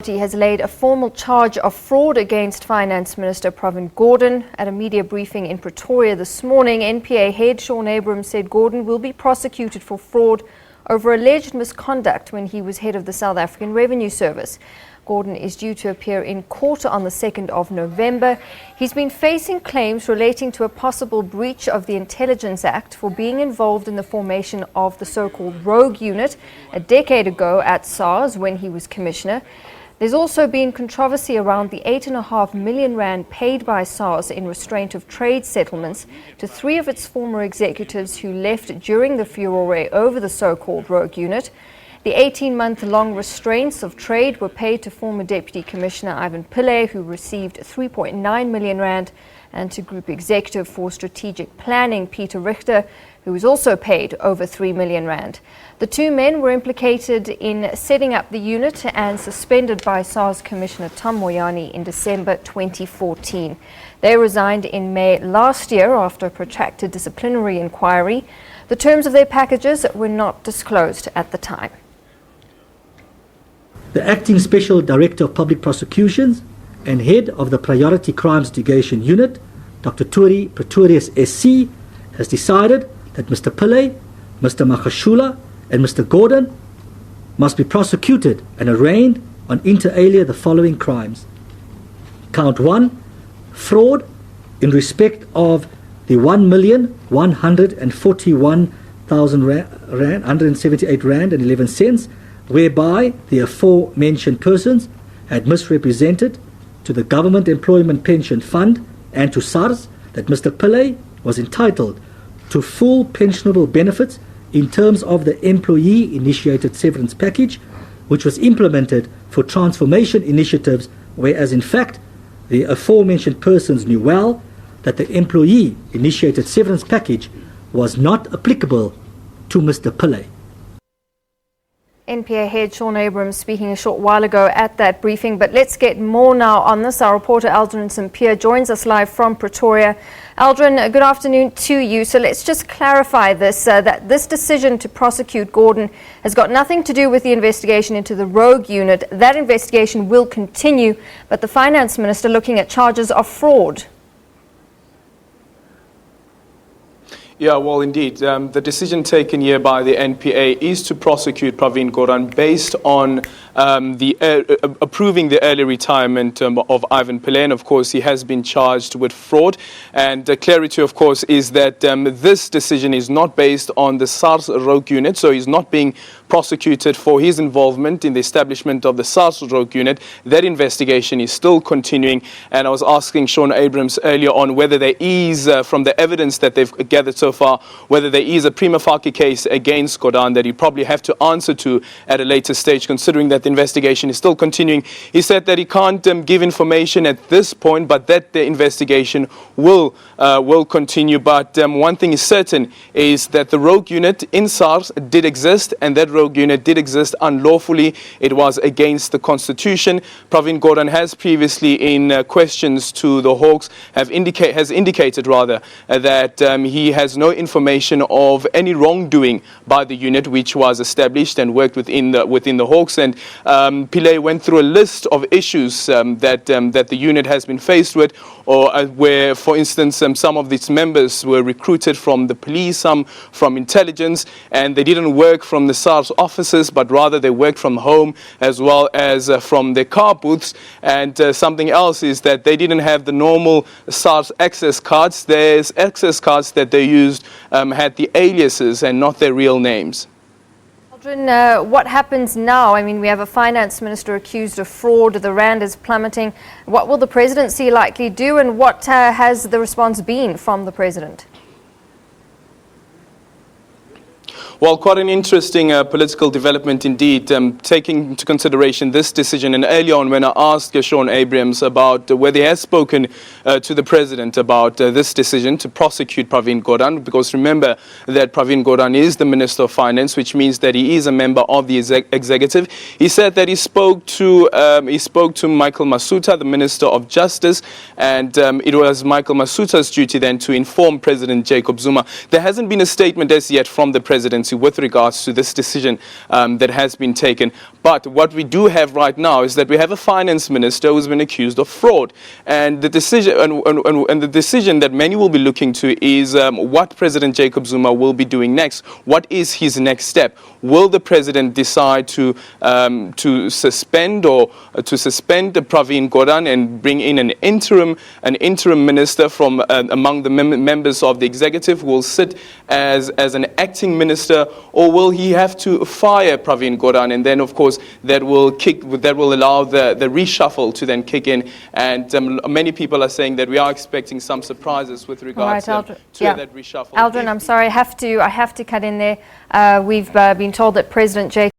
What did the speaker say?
Has laid a formal charge of fraud against Finance Minister Pravin Gordhan. At a media briefing in Pretoria this morning, NPA head Shaun Abrahams said Gordhan will be prosecuted for fraud over alleged misconduct when he was head of the South African Revenue Service. Gordhan is due to appear in court on the 2nd of November. He's been facing claims relating to a possible breach of the Intelligence Act for being involved in the formation of the so-called rogue unit a decade ago at SARS when he was commissioner. There's also been controversy around the 8.5 million rand paid by SARS in restraint of trade settlements to 3 of its former executives who left during the furore over the so-called rogue unit. The 18-month-long restraints of trade were paid to former Deputy Commissioner Ivan Pillay, who received 3.9 million rand, and to Group Executive for Strategic Planning Peter Richter, who was also paid over 3 million rand. The two men were implicated in setting up the unit and suspended by SARS Commissioner Tom Moyane in December 2014. They resigned in May last year after a protracted disciplinary inquiry. The terms of their packages were not disclosed at the time. The Acting Special Director of Public Prosecutions and Head of the Priority Crimes Litigation Unit, Dr. Turi Pretorius SC, has decided that Mr. Pillay, Mr. Magashula and Mr. Gordhan must be prosecuted and arraigned on inter alia the following crimes. Count 1, fraud in respect of the 1,141,178 rand and 11 cents, whereby the aforementioned persons had misrepresented to the Government Employment Pension Fund and to SARS that Mr. Pillay was entitled to full pensionable benefits in terms of the employee-initiated severance package, which was implemented for transformation initiatives, whereas in fact the aforementioned persons knew well that the employee-initiated severance package was not applicable to Mr. Pillay. NPA head Shaun Abrahams speaking a short while ago at that briefing. But let's get more now on this. Our reporter Aldrin St-Pierre joins us live from Pretoria. Aldrin, good afternoon to you. So let's just clarify this, that this decision to prosecute Gordhan has got nothing to do with the investigation into the rogue unit. That investigation will continue, but the Finance Minister looking at charges of fraud. Yeah, well, indeed. The decision taken here by the NPA is to prosecute Pravin Gordhan based on approving the early retirement of Ivan Pillay. And of course, he has been charged with fraud. And clarity, of course, is that this decision is not based on the SARS rogue unit. So he's not being prosecuted for his involvement in the establishment of the SARS rogue unit. That investigation is still continuing. And I was asking Shaun Abrahams earlier on whether there is, from the evidence that they've gathered so far, whether there is a prima facie case against Gordhan that he probably have to answer to at a later stage, considering that the investigation is still continuing. He said that he can't give information at this point, but that the investigation will continue. But one thing is certain is that the rogue unit in SARS did exist, and that rogue unit did exist unlawfully. It was against the Constitution. Pravin Gordhan has previously, in questions to the Hawks, has indicated that he has no information of any wrongdoing by the unit which was established and worked within the Hawks. And Pillay went through a list of issues that the unit has been faced with, or where, for instance, some of its members were recruited from the police, some from intelligence, and they didn't work from the SARS offices, but rather they worked from home as well as from their car booths. And something else is that they didn't have the normal SARS access cards. There's access cards that they used had the aliases and not their real names. Aldrin, what happens now? I mean, we have a finance minister accused of fraud. The rand is plummeting. What will the presidency likely do, and what has the response been from the president? Well, quite an interesting political development indeed, taking into consideration this decision. And earlier on, when I asked Shaun Abrahams about whether he has spoken to the president about this decision to prosecute Pravin Gordhan, because remember that Pravin Gordhan is the Minister of Finance, which means that he is a member of the executive. He said that he spoke to Michael Masuta, the Minister of Justice, and it was Michael Masuta's duty then to inform President Jacob Zuma. There hasn't been a statement as yet from the presidency Authority with regards to this decision that has been taken. But what we do have right now is that we have a finance minister who's been accused of fraud, and the decision and the decision that many will be looking to is what President Jacob Zuma will be doing next. What is his next step? Will the president decide to suspend Pravin Gordhan and bring in an interim minister from among the members of the executive who will sit as an acting minister, or will he have to fire Pravin Gordhan? And then, of course, that will allow the reshuffle to then kick in. And many people are saying that we are expecting some surprises with regards to that reshuffle. Aldrin, I'm sorry, I have to cut in there. We've been told that President Jacob